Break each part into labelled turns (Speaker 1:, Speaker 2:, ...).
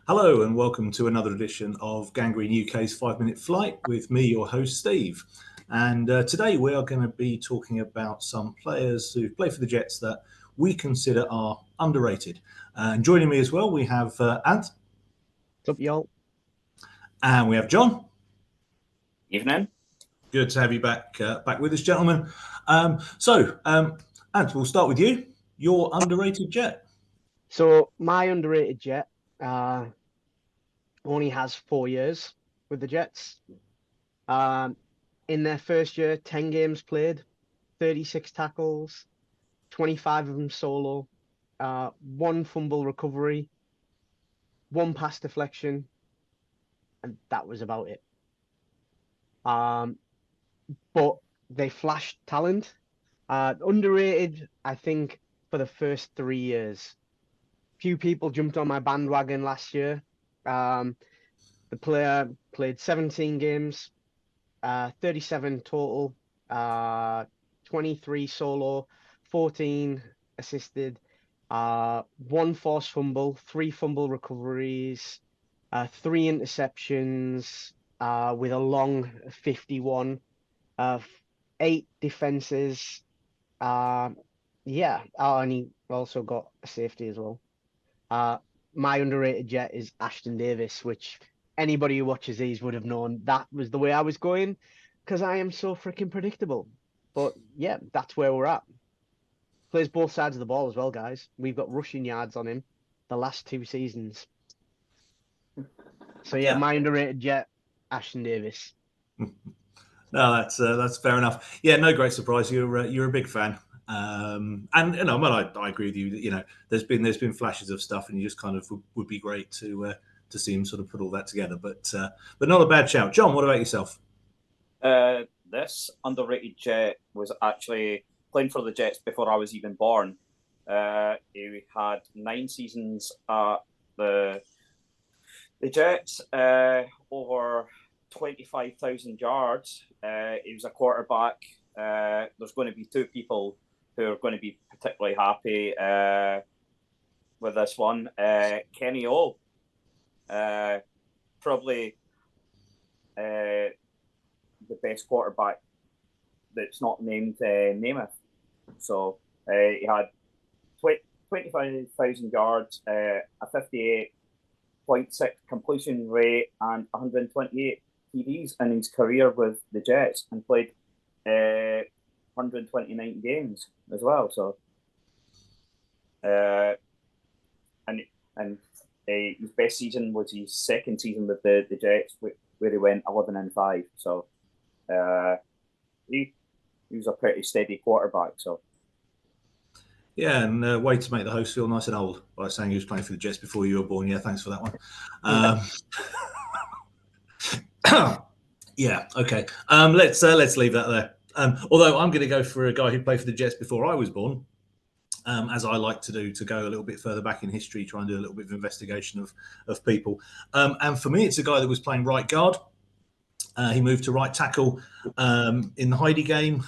Speaker 1: Hello and welcome to another edition of Gangrene UK's 5-Minute Flight with me, your host, Steve. And today we are going to be talking about some players who play for the Jets that we consider are underrated. And joining me as well, we have Ant.
Speaker 2: What's up, y'all?
Speaker 1: And we have John.
Speaker 3: Evening.
Speaker 1: Good to have you back with us, gentlemen. Ant, we'll start with you. Your underrated Jet.
Speaker 2: So my underrated Jet only has 4 years with the Jets. In their first year, 10 games played, 36 tackles, 25 of them solo, 1 fumble recovery, 1 pass deflection, and that was about it. But they flashed talent. Underrated, I think, for the first 3 years. Few people jumped on my bandwagon last year. The player played 17 games, 37 total, 23 solo, 14 assisted, 1 forced fumble, 3 fumble recoveries, 3 interceptions, with a long 51, 8 defenses. And he also got a safety as well. My underrated Jet is Ashton Davis, which anybody who watches these would have known that was the way I was going because I am so freaking predictable. But yeah, that's where we're at. Plays both sides of the ball as well, guys. We've got rushing yards on him the last 2 seasons. So yeah, my underrated Jet, Ashton Davis.
Speaker 1: No, that's fair enough. Yeah, no great surprise. You're a big fan. And you know, I agree with you. You know, there's been flashes of stuff, and you just kind of would be great to see him sort of put all that together. But not a bad shout. John, what about yourself?
Speaker 3: This underrated Jet was actually playing for the Jets before I was even born. He had 9 seasons at the Jets, over 25,000 yards. He was a quarterback. There's going to be 2 people who are going to be particularly happy with this one. Kenny O, probably the best quarterback that's not named Namath. So he had 25,000 yards, a 58.6 completion rate, and 128 TDs in his career with the Jets, and played 129 games as well. So, his best season was his second season with the Jets, where he went 11-5. So, he was a pretty steady quarterback. So.
Speaker 1: Yeah, and way to make the host feel nice and old by saying he was playing for the Jets before you were born. Yeah, thanks for that one. Yeah, okay. Let's leave that there. Although I'm going to go for a guy who played for the Jets before I was born, as I like to do, to go a little bit further back in history, try and do a little bit of investigation of people. And for me, it's a guy that was playing right guard. He moved to right tackle in the Heidi game,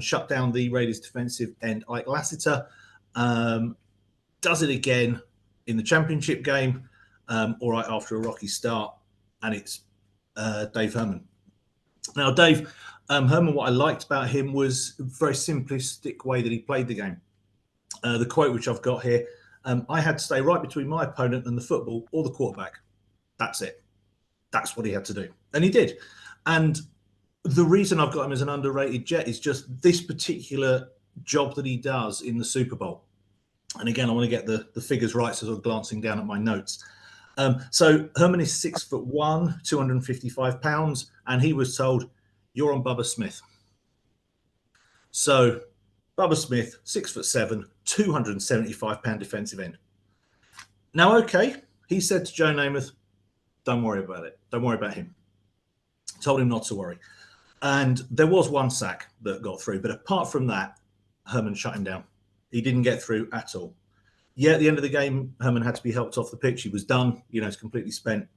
Speaker 1: shut down the Raiders defensive end Ike Lassiter. Does it again in the championship game, all right, after a rocky start, and it's Dave Herman. Now, Dave Herman, what I liked about him was a very simplistic way that he played the game. The quote which I've got here, I had to stay right between my opponent and the football or the quarterback. That's it. That's what he had to do. And he did. And the reason I've got him as an underrated Jet is just this particular job that he does in the Super Bowl. And again, I want to get the figures right, so I'm glancing down at my notes. So Herman is 6'1", 255 pounds, and he was told, "You're on Bubba Smith." So Bubba Smith, 6'7", 275 pound defensive end. Now, okay, he said to Joe Namath, "Don't worry about it. Don't worry about him." Told him not to worry. And there was 1 sack that got through, but apart from that, Herman shut him down. He didn't get through at all. Yeah, at the end of the game, Herman had to be helped off the pitch. He was done. You know, it's completely spent.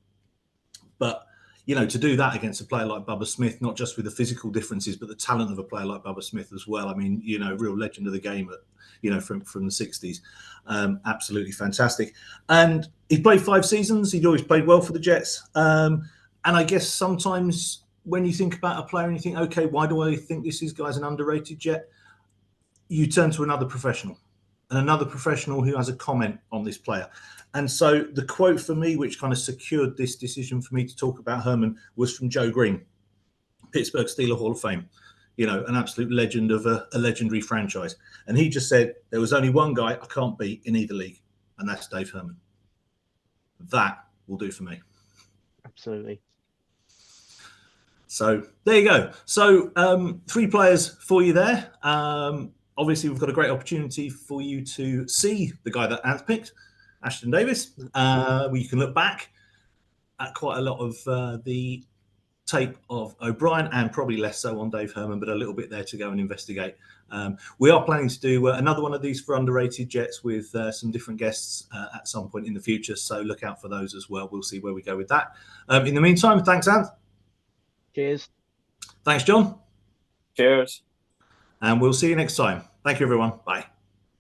Speaker 1: But you know, to do that against a player like Bubba Smith, not just with the physical differences, but the talent of a player like Bubba Smith as well. I mean, you know, real legend of the game, you know, from the 60s. Absolutely fantastic. And he played 5 seasons. He'd always played well for the Jets. And I guess sometimes when you think about a player and you think, okay, why do I think this guy's an underrated Jet? You turn to another professional, and another professional who has a comment on this player. And so the quote for me, which kind of secured this decision for me to talk about Herman, was from Joe Green, Pittsburgh Steelers Hall of Fame, you know, an absolute legend of a legendary franchise. And he just said, there was only one guy I can't beat in either league, and that's Dave Herman. That will do for me.
Speaker 2: Absolutely.
Speaker 1: So there you go. So 3 players for you there. Obviously, we've got a great opportunity for you to see the guy that Ant picked, Ashton Davis. Where you can look back at quite a lot of the tape of O'Brien, and probably less so on Dave Herman, but a little bit there to go and investigate. We are planning to do another one of these for underrated Jets with some different guests at some point in the future. So look out for those as well. We'll see where we go with that. In the meantime, thanks, Ant.
Speaker 2: Cheers.
Speaker 1: Thanks, John.
Speaker 3: Cheers.
Speaker 1: And we'll see you next time. Thank you, everyone. Bye.